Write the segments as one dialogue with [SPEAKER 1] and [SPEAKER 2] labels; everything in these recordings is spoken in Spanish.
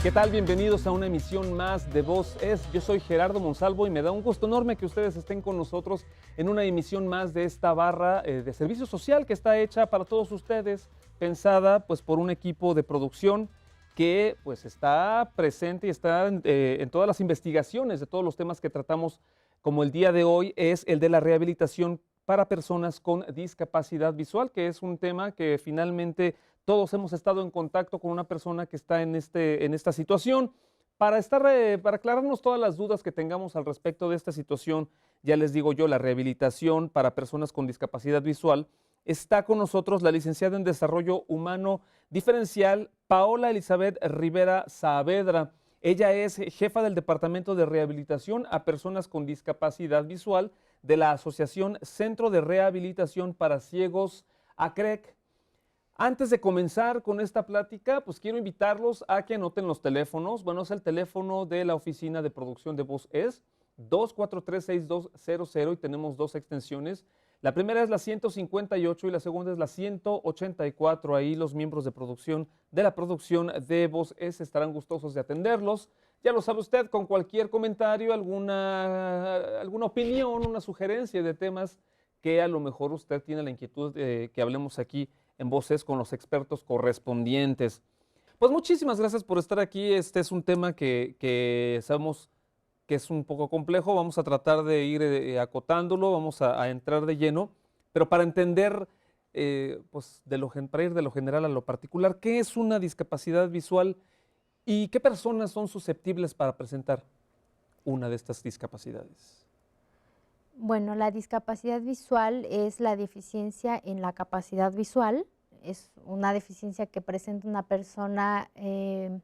[SPEAKER 1] ¿Qué tal? Bienvenidos a una emisión más de Voz Es. Yo soy Gerardo Monsalvo y me da un gusto enorme que ustedes estén con nosotros en una emisión más de esta barra de servicio social que está hecha para todos ustedes, pensada pues por un equipo de producción que pues está presente y está en todas las investigaciones de todos los temas que tratamos, como el día de hoy es el de la rehabilitación para personas con discapacidad visual, que es un tema que finalmente todos hemos estado en contacto con una persona que está en esta situación. Para aclararnos todas las dudas que tengamos al respecto de esta situación, ya les digo yo, la rehabilitación para personas con discapacidad visual, está con nosotros la licenciada en Desarrollo Humano Diferencial, Paola Elizabeth Rivera Saavedra. Ella es jefa del Departamento de Rehabilitación a Personas con Discapacidad Visual de la Asociación Centro de Rehabilitación para Ciegos, ACREC. Antes de comenzar con esta plática, pues quiero invitarlos a que anoten los teléfonos. Bueno, es el teléfono de la oficina de producción de Voz Es, 243-6200, y tenemos dos extensiones. La primera es la 158 y la segunda es la 184. Ahí los miembros de producción de la producción de Voz Es estarán gustosos de atenderlos. Ya lo sabe usted, con cualquier comentario, alguna opinión, una sugerencia de temas que a lo mejor usted tiene la inquietud de que hablemos aquí en Voz Es con los expertos correspondientes. Pues muchísimas gracias por estar aquí. Este es un tema que sabemos que es un poco complejo. Vamos a tratar de ir acotándolo, vamos a entrar de lleno, pero para entender, pues para ir de lo general a lo particular, ¿qué es una discapacidad visual y qué personas son susceptibles para presentar una de estas discapacidades?
[SPEAKER 2] Bueno, la discapacidad visual es la deficiencia en la capacidad visual. Es una deficiencia que presenta una persona en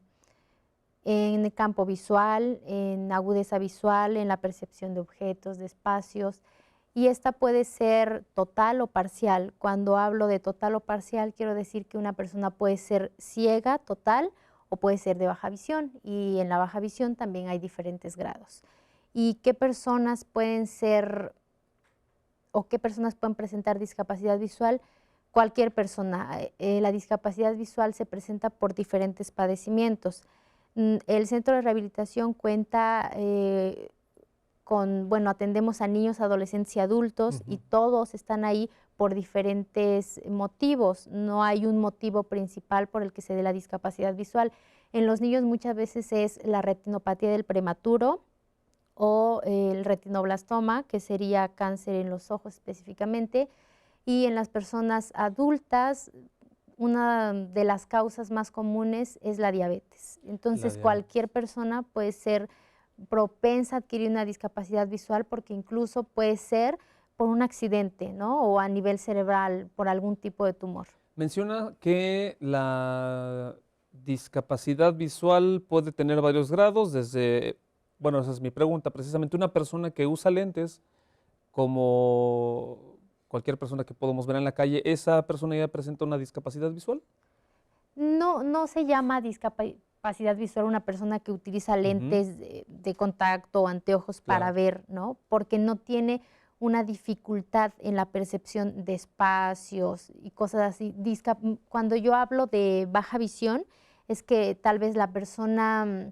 [SPEAKER 2] el campo visual, en agudeza visual, en la percepción de objetos, de espacios. Y esta puede ser total o parcial. Cuando hablo de total o parcial, quiero decir que una persona puede ser ciega total o puede ser de baja visión. Y en la baja visión también hay diferentes grados. ¿Y qué personas pueden ser o qué personas pueden presentar discapacidad visual? Cualquier persona. La discapacidad visual se presenta por diferentes padecimientos. El centro de rehabilitación cuenta atendemos a niños, adolescentes y adultos y todos están ahí por diferentes motivos. No hay un motivo principal por el que se dé la discapacidad visual. En los niños muchas veces es la retinopatía del prematuro, o el retinoblastoma, que sería cáncer en los ojos específicamente, y en las personas adultas una de las causas más comunes es la diabetes. Entonces cualquier persona puede ser propensa a adquirir una discapacidad visual porque incluso puede ser por un accidente, ¿no? O a nivel cerebral por algún tipo de tumor.
[SPEAKER 1] Menciona que la discapacidad visual puede tener varios grados, desde, bueno, esa es mi pregunta, precisamente una persona que usa lentes, como cualquier persona que podemos ver en la calle, ¿esa persona ya presenta una discapacidad visual?
[SPEAKER 2] No se llama discapacidad visual una persona que utiliza lentes de contacto o anteojos para ver, ¿no? Porque no tiene una dificultad en la percepción de espacios y cosas así. Cuando yo hablo de baja visión, es que tal vez la persona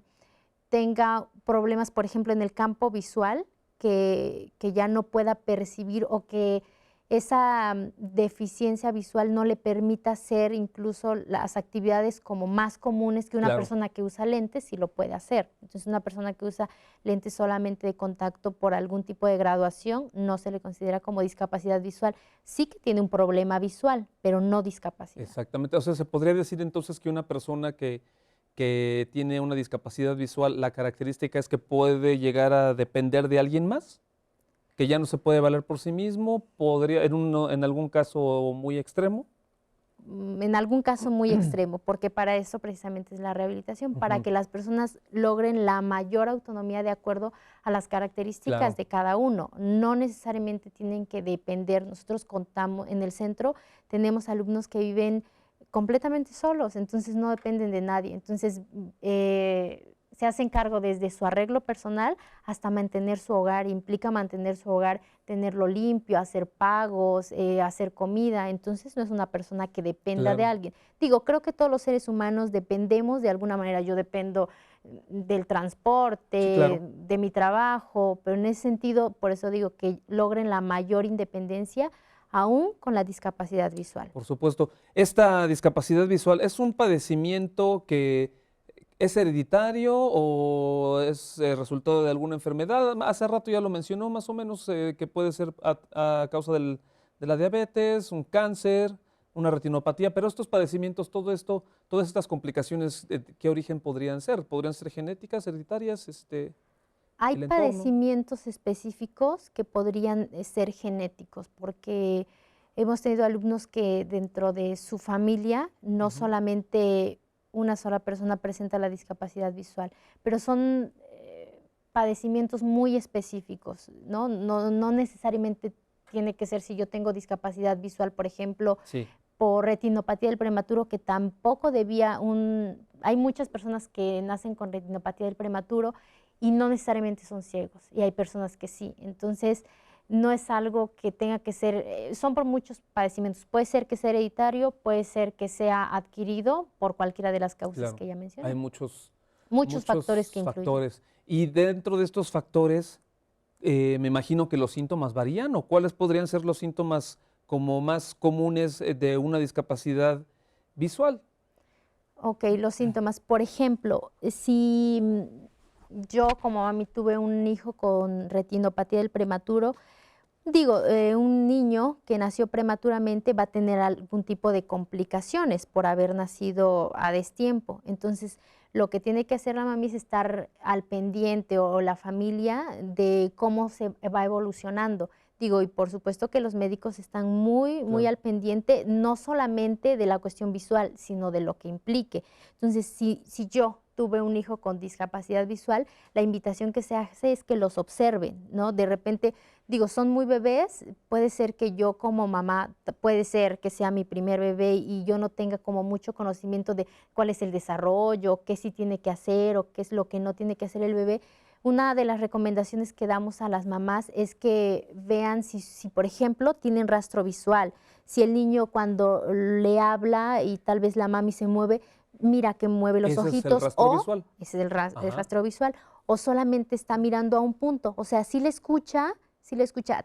[SPEAKER 2] tenga problemas, por ejemplo, en el campo visual, que ya no pueda percibir o que esa deficiencia visual no le permita hacer incluso las actividades como más comunes que una persona que usa lentes sí lo puede hacer. Entonces, una persona que usa lentes solamente de contacto por algún tipo de graduación no se le considera como discapacidad visual. Sí que tiene un problema visual, pero no discapacidad.
[SPEAKER 1] Exactamente. O sea, ¿se podría decir entonces que una persona que tiene una discapacidad visual, la característica es que puede llegar a depender de alguien más? ¿Que ya no se puede valer por sí mismo? ¿Podría, en algún caso muy extremo?
[SPEAKER 2] En algún caso muy extremo, porque para eso precisamente es la rehabilitación, para que las personas logren la mayor autonomía de acuerdo a las características de cada uno. No necesariamente tienen que depender. Nosotros contamos en el centro, tenemos alumnos que viven completamente solos, entonces no dependen de nadie. Entonces, se hacen cargo desde su arreglo personal hasta mantener su hogar. Implica mantener su hogar, tenerlo limpio, hacer pagos, hacer comida. Entonces no es una persona que dependa de alguien. Digo, creo que todos los seres humanos dependemos de alguna manera. Yo dependo del transporte, de mi trabajo, pero en ese sentido, por eso digo que logren la mayor independencia aún con la discapacidad visual.
[SPEAKER 1] Por supuesto. Esta discapacidad visual es un padecimiento que ¿es hereditario o es resultado de alguna enfermedad? Hace rato ya lo mencionó más o menos, que puede ser a causa de la diabetes, un cáncer, una retinopatía, pero estos padecimientos, todo esto, todas estas complicaciones, ¿qué origen podrían ser? ¿Podrían ser genéticas, hereditarias?
[SPEAKER 2] Hay padecimientos específicos que podrían ser genéticos, porque hemos tenido alumnos que dentro de su familia no solamente una sola persona presenta la discapacidad visual, pero son padecimientos muy específicos, ¿no? No necesariamente tiene que ser si yo tengo discapacidad visual, por ejemplo, por retinopatía del prematuro, que tampoco hay muchas personas que nacen con retinopatía del prematuro y no necesariamente son ciegos, y hay personas que sí. Entonces, no es algo que tenga que ser, son por muchos padecimientos. Puede ser que sea hereditario, puede ser que sea adquirido por cualquiera de las causas que ya mencioné.
[SPEAKER 1] Hay muchos
[SPEAKER 2] factores que influyen.
[SPEAKER 1] Y dentro de estos factores, me imagino que los síntomas varían, ¿o cuáles podrían ser los síntomas como más comunes de una discapacidad visual?
[SPEAKER 2] Ok, los síntomas. Por ejemplo, si yo como mami tuve un hijo con retinopatía del prematuro, digo, un niño que nació prematuramente va a tener algún tipo de complicaciones por haber nacido a destiempo. Entonces, lo que tiene que hacer la mami es estar al pendiente, o la familia, de cómo se va evolucionando. Digo, y por supuesto que los médicos están muy al pendiente, no solamente de la cuestión visual, sino de lo que implique. Entonces, si yo tuve un hijo con discapacidad visual, la invitación que se hace es que los observen, ¿no? De repente, digo, son muy bebés, puede ser que yo como mamá, puede ser que sea mi primer bebé y yo no tenga como mucho conocimiento de cuál es el desarrollo, qué sí tiene que hacer o qué es lo que no tiene que hacer el bebé. Una de las recomendaciones que damos a las mamás es que vean si por ejemplo, tienen rastro visual. Si el niño cuando le habla y tal vez la mami se mueve, mira que mueve los ojitos.
[SPEAKER 1] ¿Ese es el rastro visual?
[SPEAKER 2] Ese es el rastro visual. O solamente está mirando a un punto. O sea, si le escucha,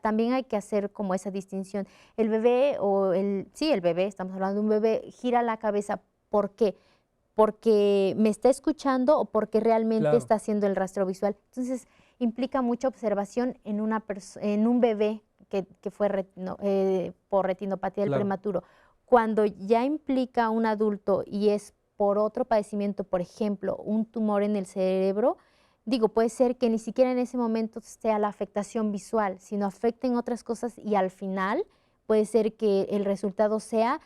[SPEAKER 2] también hay que hacer como esa distinción. El bebé el bebé, estamos hablando de un bebé, gira la cabeza. ¿Por qué? Porque me está escuchando o porque realmente está haciendo el rastro visual. Entonces, implica mucha observación en un bebé que fue por retinopatía del prematuro. Cuando ya implica un adulto y es por otro padecimiento, por ejemplo, un tumor en el cerebro, digo, puede ser que ni siquiera en ese momento sea la afectación visual, sino afecten otras cosas, y al final puede ser que el resultado sea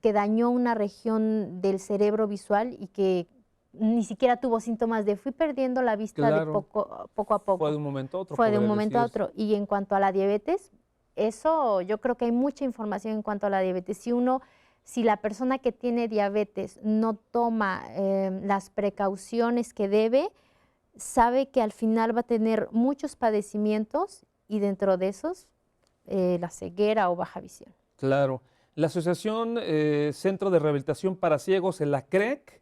[SPEAKER 2] que dañó una región del cerebro visual y que ni siquiera tuvo síntomas de fui perdiendo la vista de poco a poco.
[SPEAKER 1] Fue de un momento a otro.
[SPEAKER 2] Fue de un momento a otro. Y en cuanto a la diabetes, eso yo creo que hay mucha información en cuanto a la diabetes. Si la persona que tiene diabetes no toma las precauciones que debe, sabe que al final va a tener muchos padecimientos, y dentro de esos la ceguera o baja visión.
[SPEAKER 1] Claro. La Asociación Centro de Rehabilitación para Ciegos, la CREC,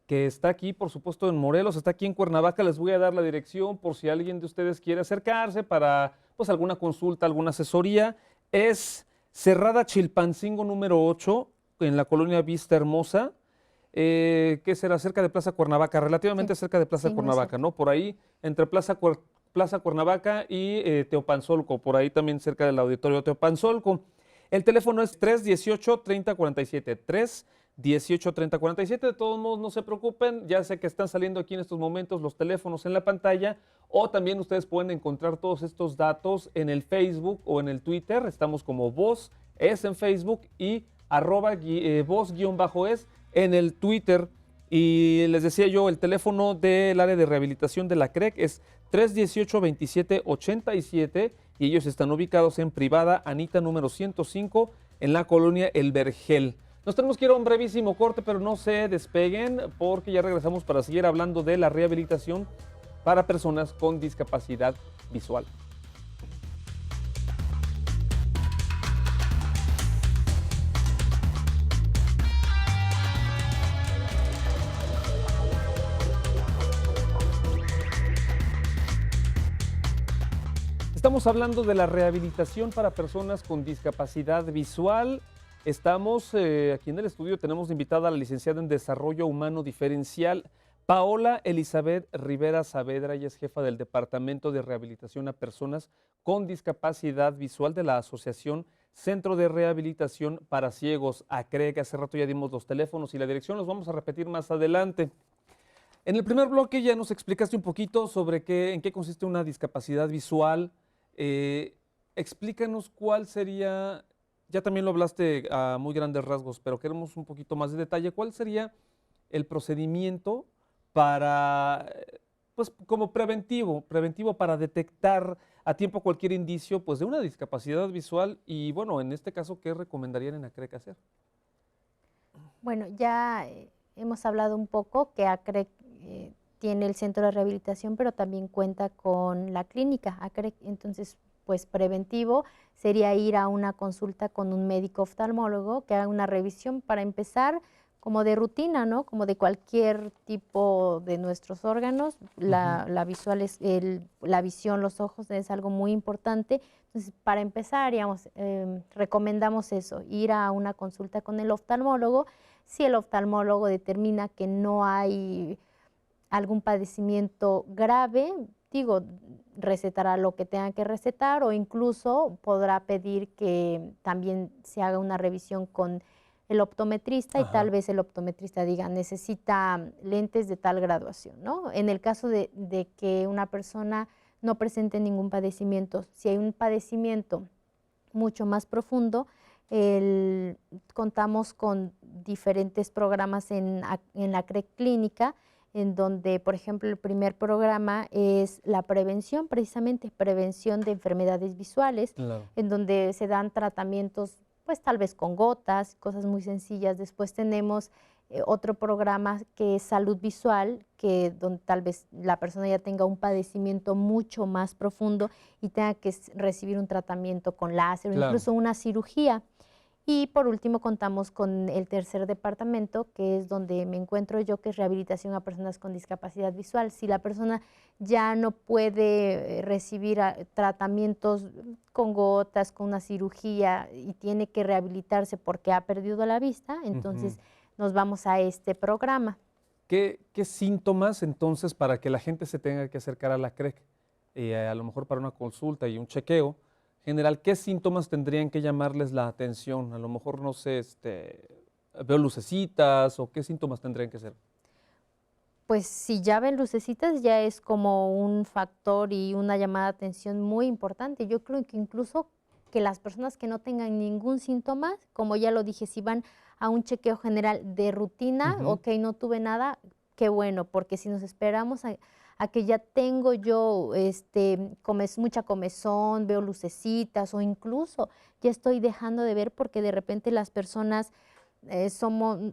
[SPEAKER 1] que está aquí, por supuesto, en Morelos, está aquí en Cuernavaca. Les voy a dar la dirección por si alguien de ustedes quiere acercarse para pues alguna consulta, alguna asesoría. Es Cerrada Chilpancingo número 8, en la colonia Vista Hermosa, que será cerca de Plaza Cuernavaca, relativamente cerca de Plaza Cuernavaca, ¿no? Por ahí, entre Plaza Cuernavaca y Teopanzolco, por ahí también cerca del auditorio Teopanzolco. El teléfono es 318-3047, 318-3047. De todos modos, no se preocupen, ya sé que están saliendo aquí en estos momentos los teléfonos en la pantalla, o también ustedes pueden encontrar todos estos datos en el Facebook o en el Twitter. Estamos como Voz Es en Facebook y @Voz_Es en el Twitter. Y les decía yo, el teléfono del área de rehabilitación de la CREC es 318-2787 y ellos están ubicados en Privada Anita número 105 en la colonia El Vergel. Nos tenemos que ir a un brevísimo corte, pero no se despeguen porque ya regresamos para seguir hablando de la rehabilitación para personas con discapacidad visual. Estamos hablando de la rehabilitación para personas con discapacidad visual. Estamos aquí en el estudio, tenemos invitada a la licenciada en Desarrollo Humano Diferencial, Paola Elizabeth Rivera Saavedra. Ella es jefa del Departamento de Rehabilitación a Personas con Discapacidad Visual de la Asociación Centro de Rehabilitación para Ciegos, ACREG. Hace rato ya dimos los teléfonos y la dirección, los vamos a repetir más adelante. En el primer bloque ya nos explicaste un poquito sobre en qué consiste una discapacidad visual. Explícanos cuál sería, ya también lo hablaste a muy grandes rasgos, pero queremos un poquito más de detalle. ¿Cuál sería el procedimiento para, pues como preventivo para detectar a tiempo cualquier indicio pues, de una discapacidad visual? Y bueno, en este caso, ¿qué recomendarían en ACREG hacer?
[SPEAKER 2] Bueno, ya hemos hablado un poco que ACREG tiene el centro de rehabilitación, pero también cuenta con la clínica ACREG. Entonces, pues preventivo sería ir a una consulta con un médico oftalmólogo que haga una revisión para empezar como de rutina, ¿no? Como de cualquier tipo de nuestros órganos. La visual es la visión, los ojos es algo muy importante. Entonces, para empezar, digamos, recomendamos eso, ir a una consulta con el oftalmólogo. Si el oftalmólogo determina que no hay algún padecimiento grave, digo, recetará lo que tenga que recetar o incluso podrá pedir que también se haga una revisión con el optometrista y tal vez el optometrista diga, necesita lentes de tal graduación, ¿no? En el caso de que una persona no presente ningún padecimiento, si hay un padecimiento mucho más profundo, contamos con diferentes programas en la CREG Clínica, en donde, por ejemplo, el primer programa es la prevención, precisamente prevención de enfermedades visuales,
[SPEAKER 1] Claro.
[SPEAKER 2] en donde se dan tratamientos, pues tal vez con gotas, cosas muy sencillas. Después tenemos otro programa que es salud visual, donde tal vez la persona ya tenga un padecimiento mucho más profundo y tenga que recibir un tratamiento con láser o incluso una cirugía. Y por último contamos con el tercer departamento, que es donde me encuentro yo, que es rehabilitación a personas con discapacidad visual. Si la persona ya no puede recibir tratamientos con gotas, con una cirugía y tiene que rehabilitarse porque ha perdido la vista, entonces nos vamos a este programa.
[SPEAKER 1] ¿Qué síntomas entonces para que la gente se tenga que acercar a la CREG? A lo mejor para una consulta y un chequeo general, ¿qué síntomas tendrían que llamarles la atención? A lo mejor, no sé, veo lucecitas o qué síntomas tendrían que ser.
[SPEAKER 2] Pues si ya ven lucecitas ya es como un factor y una llamada de atención muy importante. Yo creo que incluso que las personas que no tengan ningún síntoma, como ya lo dije, si van a un chequeo general de rutina, ok, no tuve nada, qué bueno, porque si nos esperamos a que ya tengo yo mucha comezón, veo lucecitas o incluso ya estoy dejando de ver porque de repente las personas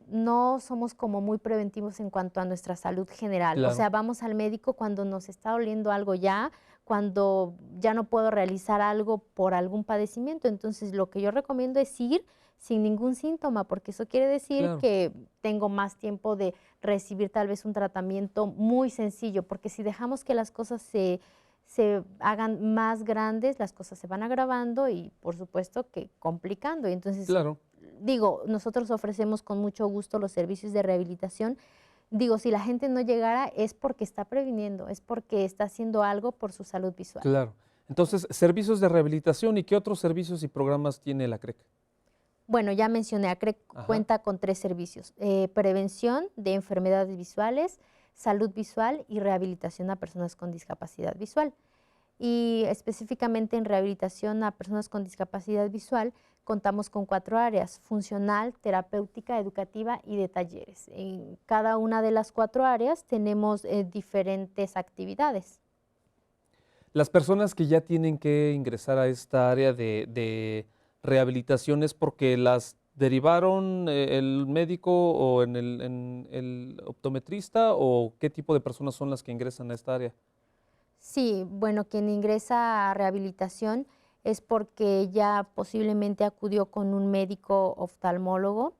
[SPEAKER 2] no somos como muy preventivos en cuanto a nuestra salud general.
[SPEAKER 1] Claro.
[SPEAKER 2] O sea, vamos al médico cuando nos está doliendo algo ya, cuando ya no puedo realizar algo por algún padecimiento. Entonces, lo que yo recomiendo es ir sin ningún síntoma, porque eso quiere decir que tengo más tiempo de recibir tal vez un tratamiento muy sencillo, porque si dejamos que las cosas se hagan más grandes, las cosas se van agravando y por supuesto que complicando. Y entonces, digo, nosotros ofrecemos con mucho gusto los servicios de rehabilitación. Digo, si la gente no llegara es porque está previniendo, es porque está haciendo algo por su salud visual.
[SPEAKER 1] Claro. Entonces, servicios de rehabilitación, ¿y qué otros servicios y programas tiene la CREG?
[SPEAKER 2] Bueno, ya mencioné, ACREG cuenta con 3 servicios: prevención de enfermedades visuales, salud visual y rehabilitación a personas con discapacidad visual. Y específicamente en rehabilitación a personas con discapacidad visual contamos con 4 áreas: funcional, terapéutica, educativa y de talleres. En cada una de las 4 áreas tenemos diferentes actividades.
[SPEAKER 1] Las personas que ya tienen que ingresar a esta área de rehabilitación es porque las derivaron el médico o en el optometrista o qué tipo de personas son las que ingresan a esta área?
[SPEAKER 2] Sí, bueno, quien ingresa a rehabilitación es porque ya posiblemente acudió con un médico oftalmólogo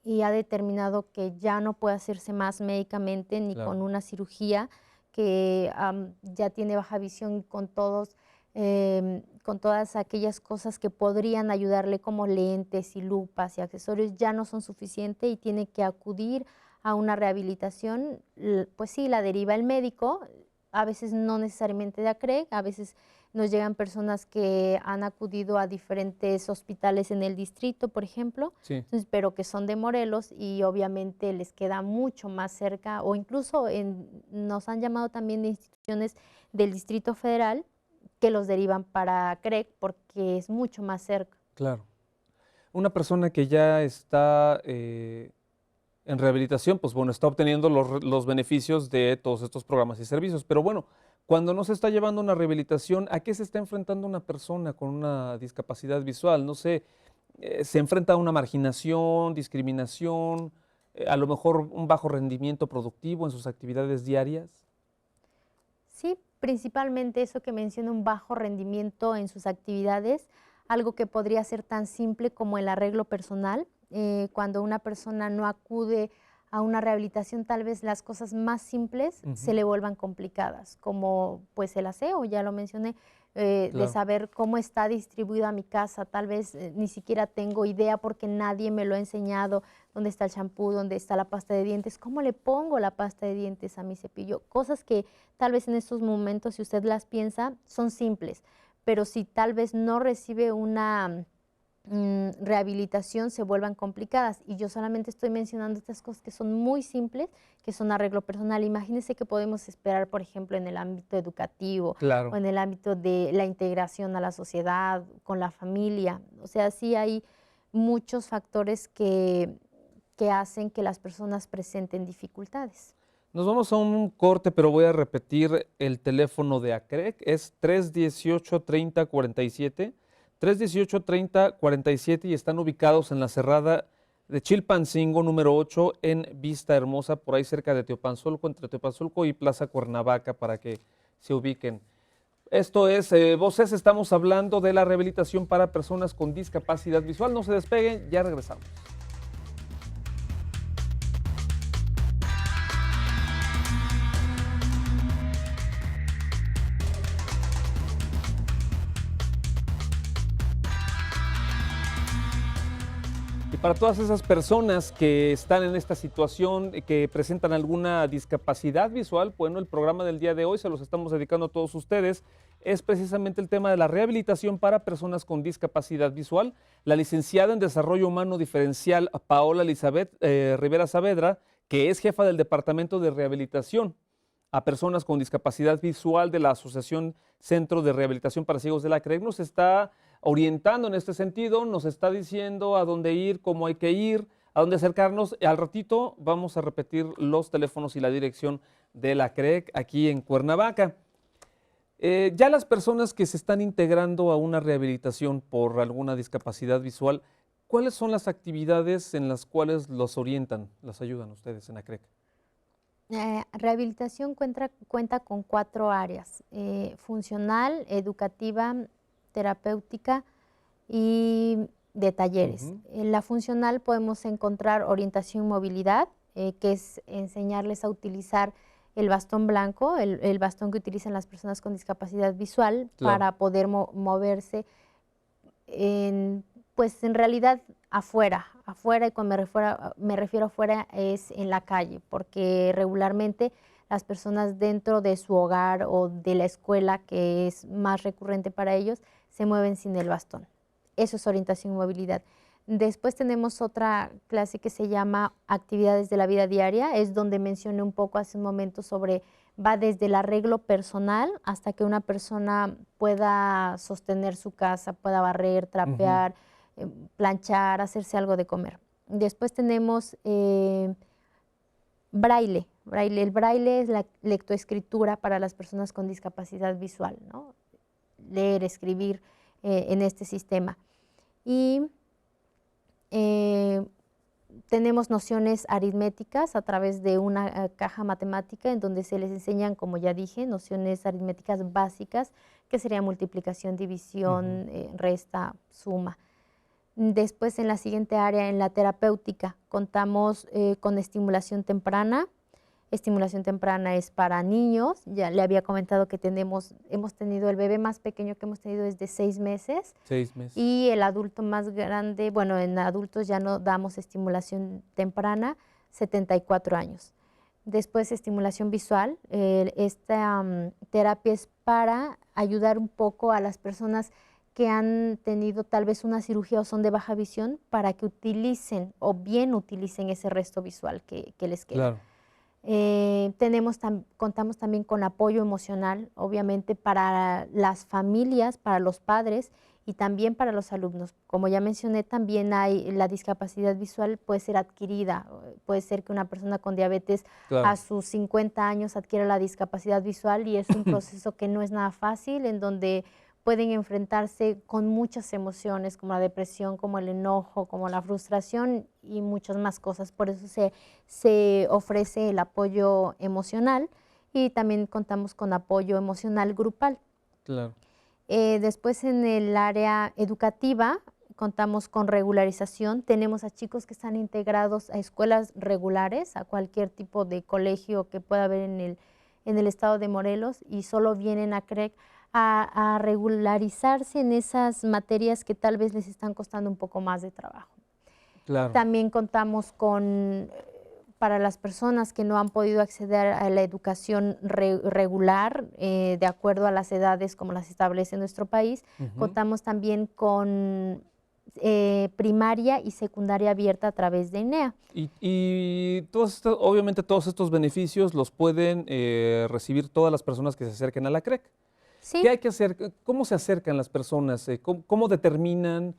[SPEAKER 2] y ha determinado que ya no puede hacerse más médicamente ni
[SPEAKER 1] Claro,
[SPEAKER 2] con una cirugía, que ya tiene baja visión y con todas aquellas cosas que podrían ayudarle como lentes y lupas y accesorios ya no son suficientes y tiene que acudir a una rehabilitación. Pues sí, la deriva el médico, a veces no necesariamente de ACREG, a veces nos llegan personas que han acudido a diferentes hospitales en el distrito, por ejemplo,
[SPEAKER 1] sí,
[SPEAKER 2] entonces, pero que son de Morelos y obviamente les queda mucho más cerca, o incluso nos han llamado también de instituciones del Distrito Federal que los derivan para CREC porque es mucho más cerca.
[SPEAKER 1] claro. Una persona que ya está en rehabilitación, pues bueno, está obteniendo los beneficios de todos estos programas y servicios. Pero bueno, cuando no se está llevando una rehabilitación, ¿a qué se está enfrentando una persona con una discapacidad visual? No sé, se enfrenta a una marginación, discriminación, a lo mejor un bajo rendimiento productivo en sus actividades diarias.
[SPEAKER 2] Sí, principalmente eso que menciona, un bajo rendimiento en sus actividades, algo que podría ser tan simple como el arreglo personal. Cuando una persona no acude a una rehabilitación, tal vez las cosas más simples se
[SPEAKER 1] Ujú,
[SPEAKER 2] le vuelvan complicadas, como pues el aseo, ya lo mencioné, de
[SPEAKER 1] claro,
[SPEAKER 2] saber cómo está distribuida mi casa, tal vez ni siquiera tengo idea porque nadie me lo ha enseñado, dónde está el champú, dónde está la pasta de dientes, cómo le pongo la pasta de dientes a mi cepillo, cosas que tal vez en estos momentos, si usted las piensa, son simples, pero si tal vez no recibe una rehabilitación, se vuelvan complicadas. Y yo solamente estoy mencionando estas cosas que son muy simples, que son arreglo personal. Imagínense que podemos esperar, por ejemplo, en el ámbito educativo o
[SPEAKER 1] claro.
[SPEAKER 2] en el ámbito de la integración a la sociedad, con la familia. O sea, sí hay muchos factores que hacen que las personas presenten dificultades.
[SPEAKER 1] Nos vamos a un corte, pero voy a repetir el teléfono de ACREC. Es 318-3047. 318-3047 y están ubicados en la cerrada de Chilpancingo número 8 en Vista Hermosa, por ahí cerca de Teopanzolco, entre Teopanzolco y Plaza Cuernavaca, para que se ubiquen. Esto es Voces, estamos hablando de la rehabilitación para personas con discapacidad visual. No se despeguen, ya regresamos. Y para todas esas personas que están en esta situación, que presentan alguna discapacidad visual, bueno, el programa del día de hoy se los estamos dedicando a todos ustedes. Es precisamente el tema de la rehabilitación para personas con discapacidad visual. La licenciada en Desarrollo Humano Diferencial, Paola Elizabeth Rivera Saavedra, que es jefa del Departamento de Rehabilitación a Personas con Discapacidad Visual de la Asociación Centro de Rehabilitación para Ciegos de la CREG, nos está orientando en este sentido, nos está diciendo a dónde ir, cómo hay que ir, a dónde acercarnos. Al ratito vamos a repetir los teléfonos y la dirección de la CREG aquí en Cuernavaca. Ya las personas que se están integrando a una rehabilitación por alguna discapacidad visual, ¿cuáles son las actividades en las cuales los orientan, las ayudan ustedes en la CREG?
[SPEAKER 2] Rehabilitación cuenta con 4 áreas: funcional, educativa, terapéutica y de talleres.
[SPEAKER 1] Ujú,
[SPEAKER 2] En la funcional podemos encontrar orientación y movilidad, que es enseñarles a utilizar el bastón blanco, el bastón que utilizan las personas con discapacidad visual
[SPEAKER 1] claro.
[SPEAKER 2] para poder moverse pues en realidad afuera, y cuando me refiero a afuera es en la calle, porque regularmente las personas dentro de su hogar o de la escuela, que es más recurrente para ellos, se mueven sin el bastón. Eso es orientación y movilidad. Después tenemos otra clase que se llama actividades de la vida diaria, es donde mencioné un poco hace un momento sobre, va desde el arreglo personal hasta que una persona pueda sostener su casa, pueda barrer,
[SPEAKER 1] Ujú,
[SPEAKER 2] trapear, planchar, hacerse algo de comer. Después tenemos braille. El braille es la lectoescritura para las personas con discapacidad visual, ¿no? Leer, escribir en este sistema. Y tenemos nociones aritméticas a través de una caja matemática en donde se les enseñan, como ya dije, nociones aritméticas básicas, que serían multiplicación, división, resta, suma. Después, en la siguiente área, en la terapéutica, contamos con estimulación temprana. Estimulación temprana es para niños. Ya le había comentado que hemos tenido, el bebé más pequeño que hemos tenido es de 6 meses.
[SPEAKER 1] 6 meses.
[SPEAKER 2] Y el adulto más grande, bueno, en adultos ya no damos estimulación temprana, 74 años. Después, estimulación visual. Esta terapia es para ayudar un poco a las personas que han tenido tal vez una cirugía o son de baja visión, para que utilicen o bien utilicen ese resto visual que les queda.
[SPEAKER 1] Claro.
[SPEAKER 2] Contamos también con apoyo emocional, obviamente para las familias, para los padres y también para los alumnos. Como ya mencioné, también la discapacidad visual puede ser adquirida. Puede ser que una persona con diabetes a sus 50 años adquiera la discapacidad visual, y es un proceso que no es nada fácil, en donde pueden enfrentarse con muchas emociones, como la depresión, como el enojo, como la frustración y muchas más cosas. Por eso se ofrece el apoyo emocional, y también contamos con apoyo emocional grupal.
[SPEAKER 1] Claro.
[SPEAKER 2] Después, en el área educativa, contamos con regularización. Tenemos a chicos que están integrados a escuelas regulares, a cualquier tipo de colegio que pueda haber en el estado de Morelos, y solo vienen a CREC a regularizarse en esas materias que tal vez les están costando un poco más de trabajo.
[SPEAKER 1] Claro.
[SPEAKER 2] También contamos con, para las personas que no han podido acceder a la educación regular, de acuerdo a las edades como las establece nuestro país, contamos también con primaria y secundaria abierta a través de INEA.
[SPEAKER 1] Y obviamente todos estos beneficios los pueden recibir todas las personas que se acerquen a la CREC.
[SPEAKER 2] Sí.
[SPEAKER 1] ¿Qué hay que hacer? ¿Cómo se acercan las personas? ¿Cómo determinan?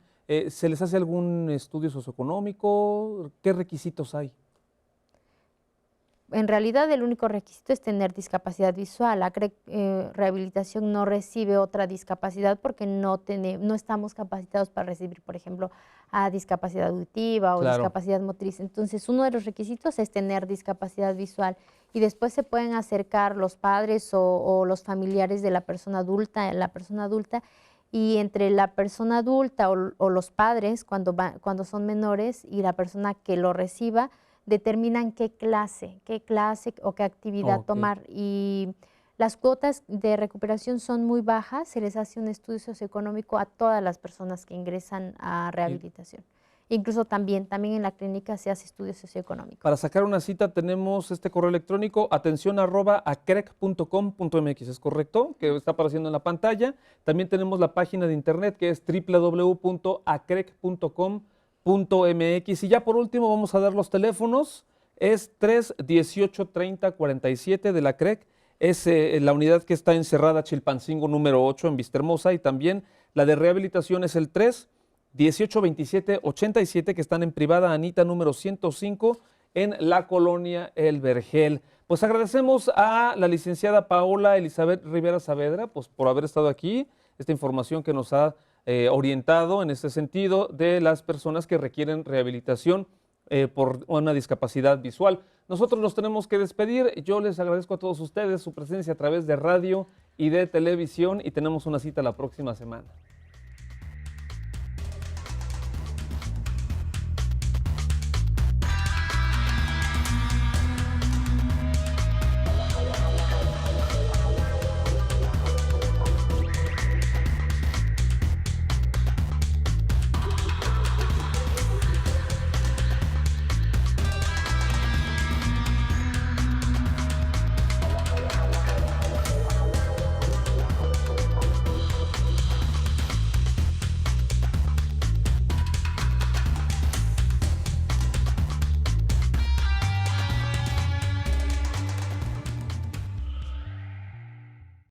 [SPEAKER 1] ¿Se les hace algún estudio socioeconómico? ¿Qué requisitos hay?
[SPEAKER 2] En realidad, el único requisito es tener discapacidad visual. La CREC Rehabilitación no recibe otra discapacidad, porque no estamos capacitados para recibir, por ejemplo, a discapacidad auditiva o discapacidad motriz. Entonces, uno de los requisitos es tener discapacidad visual, y después se pueden acercar los padres o los familiares de la persona adulta, y entre la persona adulta o los padres, cuando son menores, y la persona que lo reciba, determinan qué clase o qué actividad tomar. Y las cuotas de recuperación son muy bajas. Se les hace un estudio socioeconómico a todas las personas que ingresan a rehabilitación. Incluso también en la clínica se hace estudio socioeconómico.
[SPEAKER 1] Para sacar una cita tenemos este correo electrónico, atención@acrec.com.mx, ¿es correcto? Que está apareciendo en la pantalla. También tenemos la página de internet, que es www.acrec.com.mx. Y ya por último vamos a dar los teléfonos. Es 318-30-47 de la CREC. Es la unidad que está encerrada Chilpancingo número 8 en Vistahermosa, y también la de rehabilitación es el 318-27-87, que están en privada Anita número 105 en la colonia El Vergel. Pues agradecemos a la licenciada Paola Elizabeth Rivera Saavedra por haber estado aquí, esta información que nos ha orientado en este sentido de las personas que requieren rehabilitación por una discapacidad visual. Nosotros nos tenemos que despedir. Yo les agradezco a todos ustedes su presencia a través de radio y de televisión, y tenemos una cita la próxima semana.